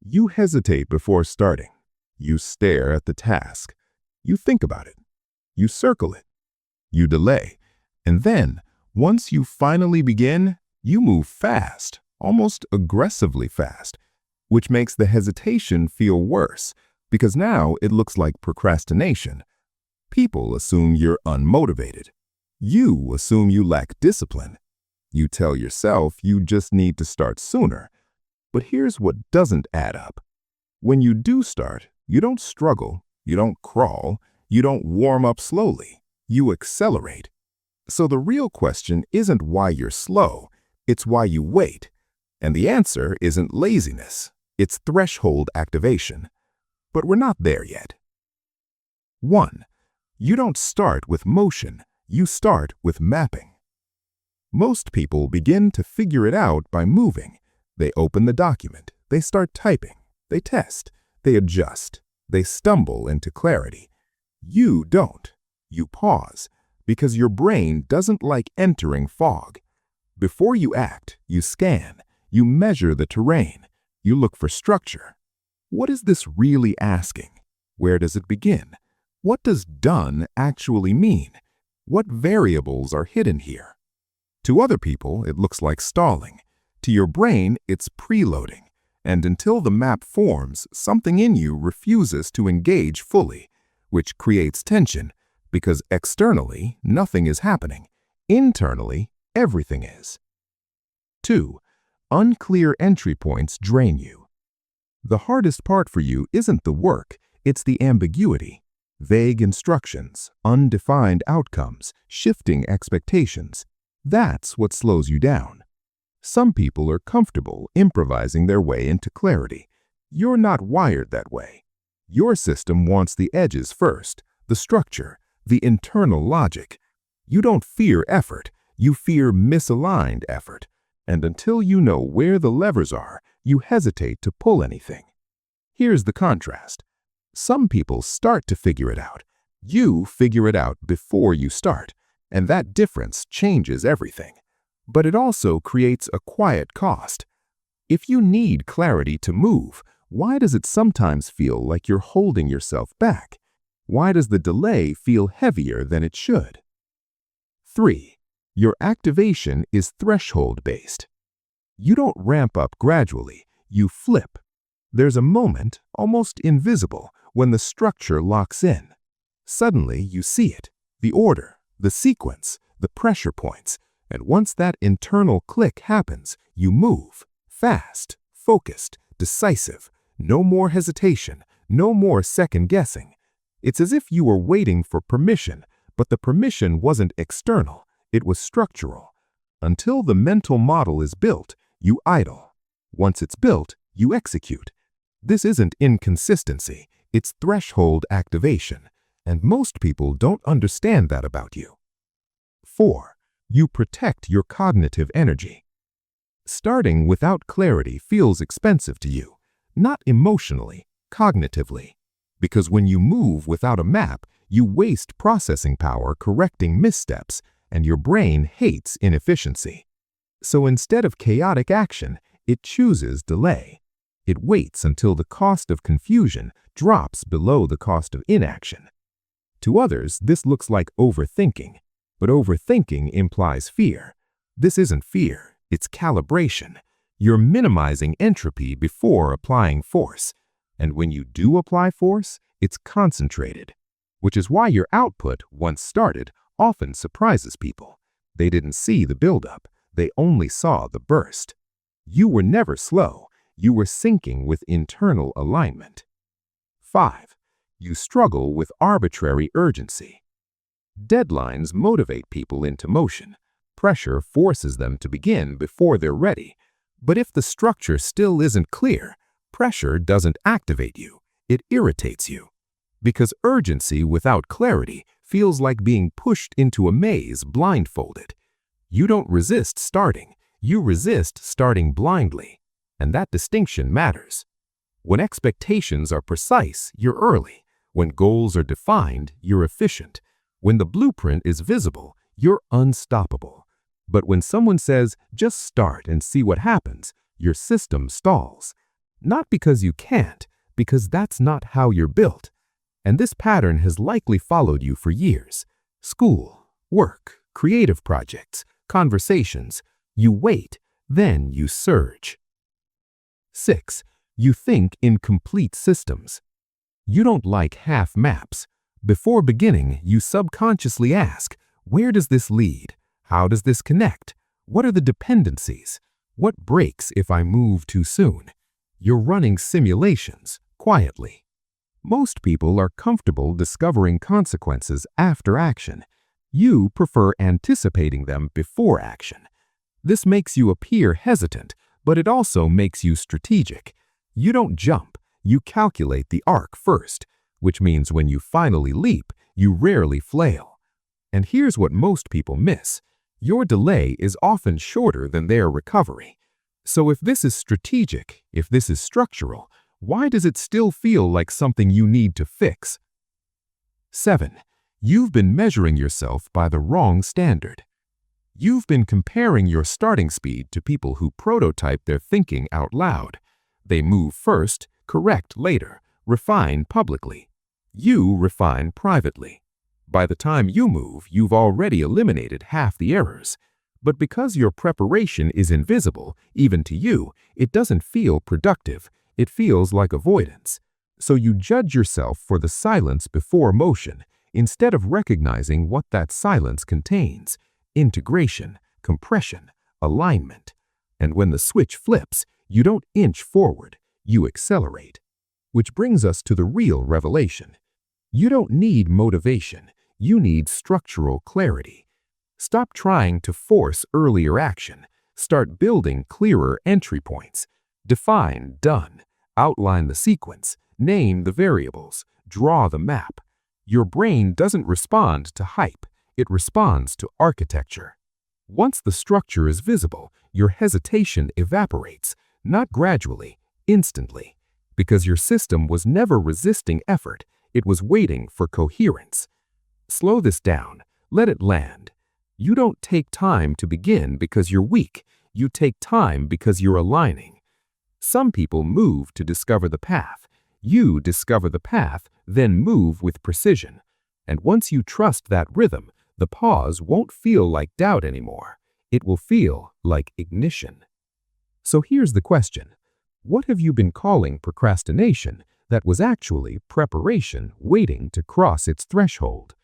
You hesitate before starting. You stare at the task. You think about it. You circle it. You delay. And then, once you finally begin, you move fast, almost aggressively fast, which makes the hesitation feel worse because now it looks like procrastination. People assume you're unmotivated. You assume you lack discipline. You tell yourself you just need to start sooner. But here's what doesn't add up. When you do start, you don't struggle, you don't crawl, you don't warm up slowly, you accelerate. So the real question isn't why you're slow, it's why you wait. And the answer isn't laziness, it's threshold activation. But we're not there yet. 1. You don't start with motion, you start with mapping. Most people begin to figure it out by moving. They open the document, they start typing, they test, they adjust, they stumble into clarity. You don't. You pause, because your brain doesn't like entering fog. Before you act, you scan, you measure the terrain, you look for structure. What is this really asking? Where does it begin? What does done actually mean? What variables are hidden here? To other people, it looks like stalling. To your brain, it's preloading. And until the map forms, something in you refuses to engage fully, which creates tension, because externally, nothing is happening. Internally, everything is. 2. Unclear entry points drain you. The hardest part for you isn't the work, it's the ambiguity. Vague instructions, undefined outcomes, shifting expectations. That's what slows you down. Some people are comfortable improvising their way into clarity. You're not wired that way. Your system wants the edges first, the structure, the internal logic. You don't fear effort, you fear misaligned effort. And until you know where the levers are, you hesitate to pull anything. Here's the contrast. Some people start to figure it out. You figure it out before you start, and that difference changes everything. But it also creates a quiet cost. If you need clarity to move, why does it sometimes feel like you're holding yourself back? Why does the delay feel heavier than it should? 3. Your activation is threshold-based. You don't ramp up gradually, you flip. There's a moment, almost invisible, when the structure locks in. Suddenly you see it, the order, the sequence, the pressure points, and once that internal click happens, you move, fast, focused, decisive, no more hesitation, no more second-guessing. It's as if you were waiting for permission, but the permission wasn't external, it was structural. Until the mental model is built, you idle. Once it's built, you execute. This isn't inconsistency, it's threshold activation, and most people don't understand that about you. 4. You protect your cognitive energy. Starting without clarity feels expensive to you, not emotionally, cognitively. Because when you move without a map, you waste processing power correcting missteps, and your brain hates inefficiency. So instead of chaotic action, it chooses delay. It waits until the cost of confusion drops below the cost of inaction. To others, this looks like overthinking. But overthinking implies fear. This isn't fear, it's calibration. You're minimizing entropy before applying force. And when you do apply force, it's concentrated. Which is why your output, once started, often surprises people. They didn't see the buildup, they only saw the burst. You were never slow, you were syncing with internal alignment. 5. You struggle with arbitrary urgency. Deadlines motivate people into motion. Pressure forces them to begin before they're ready. But if the structure still isn't clear, pressure doesn't activate you, it irritates you. Because urgency without clarity feels like being pushed into a maze blindfolded. You don't resist starting, you resist starting blindly. And that distinction matters. When expectations are precise, you're early. When goals are defined, you're efficient. When the blueprint is visible, you're unstoppable. But when someone says, just start and see what happens, your system stalls. Not because you can't, because that's not how you're built. And this pattern has likely followed you for years. School, work, creative projects, conversations. You wait, then you surge. 6. You think in complete systems. You don't like half maps. Before beginning, you subconsciously ask, where does this lead? How does this connect? What are the dependencies? What breaks if I move too soon? You're running simulations, quietly. Most people are comfortable discovering consequences after action. You prefer anticipating them before action. This makes you appear hesitant, but it also makes you strategic. You don't jump, you calculate the arc first, which means when you finally leap, you rarely flail. And here's what most people miss. Your delay is often shorter than their recovery. So if this is strategic, if this is structural, why does it still feel like something you need to fix? 7. You've been measuring yourself by the wrong standard. You've been comparing your starting speed to people who prototype their thinking out loud. They move first, correct later, refine publicly. You refine privately. By the time you move, you've already eliminated half the errors. But because your preparation is invisible, even to you, it doesn't feel productive. It feels like avoidance. So you judge yourself for the silence before motion, instead of recognizing what that silence contains: integration, compression, alignment. And when the switch flips, you don't inch forward, you accelerate. Which brings us to the real revelation. You don't need motivation, you need structural clarity. Stop trying to force earlier action. Start building clearer entry points. Define done. Outline the sequence. Name the variables. Draw the map. Your brain doesn't respond to hype. It responds to architecture. Once the structure is visible, your hesitation evaporates, not gradually, instantly. Because your system was never resisting effort, it was waiting for coherence. Slow this down. Let it land. You don't take time to begin because you're weak. You take time because you're aligning. Some people move to discover the path. You discover the path, then move with precision. And once you trust that rhythm, the pause won't feel like doubt anymore. It will feel like ignition. So here's the question. What have you been calling procrastination that was actually preparation waiting to cross its threshold?